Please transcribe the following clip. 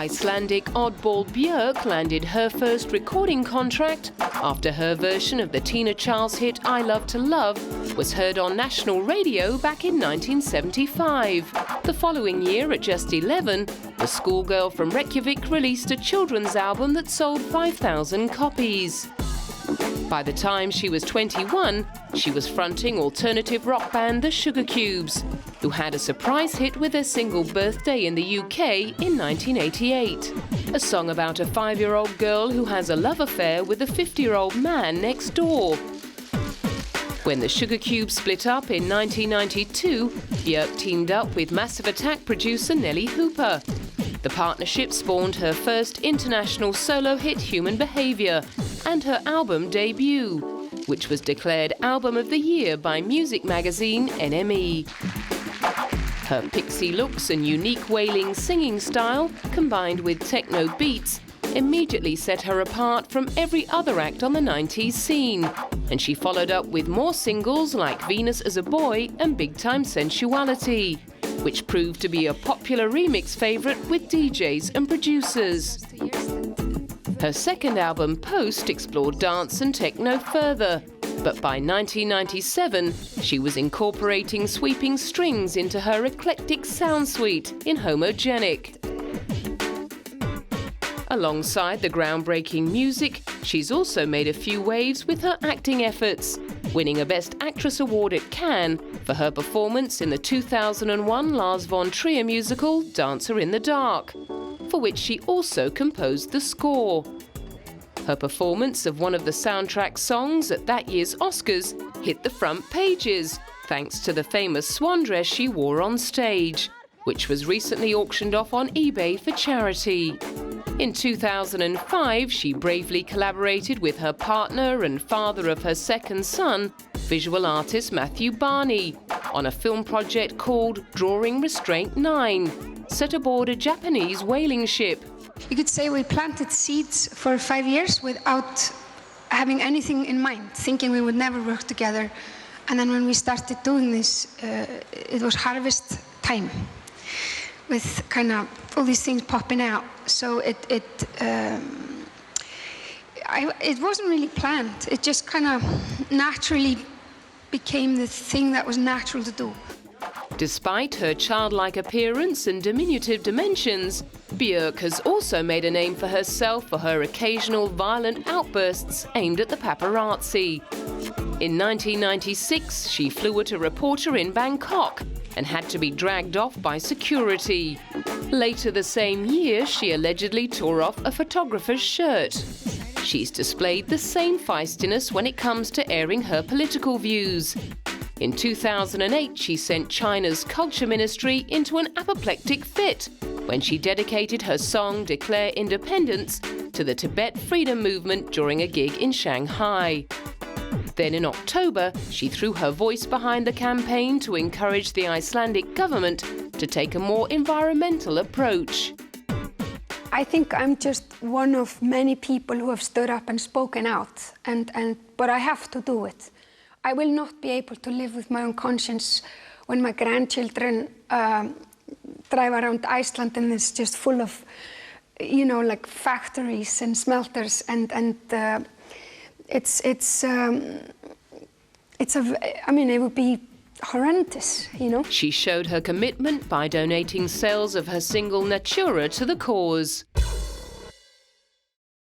Icelandic oddball Björk landed her first recording contract after her version of the Tina Charles hit I Love to Love was heard on national radio back in 1975. The following year, at just 11, the schoolgirl from Reykjavik released a children's album that sold 5,000 copies. By the time she was 21, she was fronting alternative rock band the Sugarcubes, who had a surprise hit with their single Birthday in the UK in 1988, a song about a 5-year-old girl who has a love affair with a 50-year-old man next door. When the Sugarcubes split up in 1992, Björk teamed up with Massive Attack producer Nelly Hooper. The partnership spawned her first international solo hit, Human Behaviour, and her album debut, which was declared Album of the Year by music magazine NME. Her pixie looks and unique wailing singing style, combined with techno beats, immediately set her apart from every other act on the 90s scene, and she followed up with more singles like Venus as a Boy and Big Time Sensuality, which proved to be a popular remix favourite with DJs and producers. Her second album, Post, explored dance and techno further, but by 1997, she was incorporating sweeping strings into her eclectic sound suite in Homogenic. Alongside the groundbreaking music, she's also made a few waves with her acting efforts, winning a Best Actress award at Cannes for her performance in the 2001 Lars von Trier musical Dancer in the Dark, for which she also composed the score. Her performance of one of the soundtrack songs at that year's Oscars hit the front pages, thanks to the famous swan dress she wore on stage, which was recently auctioned off on eBay for charity. In 2005, she bravely collaborated with her partner and father of her second son, visual artist Matthew Barney, on a film project called Drawing Restraint 9, set aboard a Japanese whaling ship. You could say we planted seeds for 5 years without having anything in mind, thinking we would never work together. And then when we started doing this, it was harvest time, with kind of all these things popping out. So it wasn't really planned. It just kind of naturally became the thing that was natural to do. Despite her childlike appearance and diminutive dimensions, Björk has also made a name for herself for her occasional violent outbursts aimed at the paparazzi. In 1996, she flew at a reporter in Bangkok and had to be dragged off by security. Later the same year, she allegedly tore off a photographer's shirt. She's displayed the same feistiness when it comes to airing her political views. In 2008, she sent China's culture ministry into an apoplectic fit when she dedicated her song Declare Independence to the Tibet freedom movement during a gig in Shanghai. Then in October, she threw her voice behind the campaign to encourage the Icelandic government to take a more environmental approach. I think I'm just one of many people who have stood up and spoken out, but I have to do it. I will not be able to live with my own conscience when my grandchildren drive around Iceland and it's just full of, you know, like factories and smelters, I mean, it would be horrendous, you know. She showed her commitment by donating sales of her single Natura to the cause.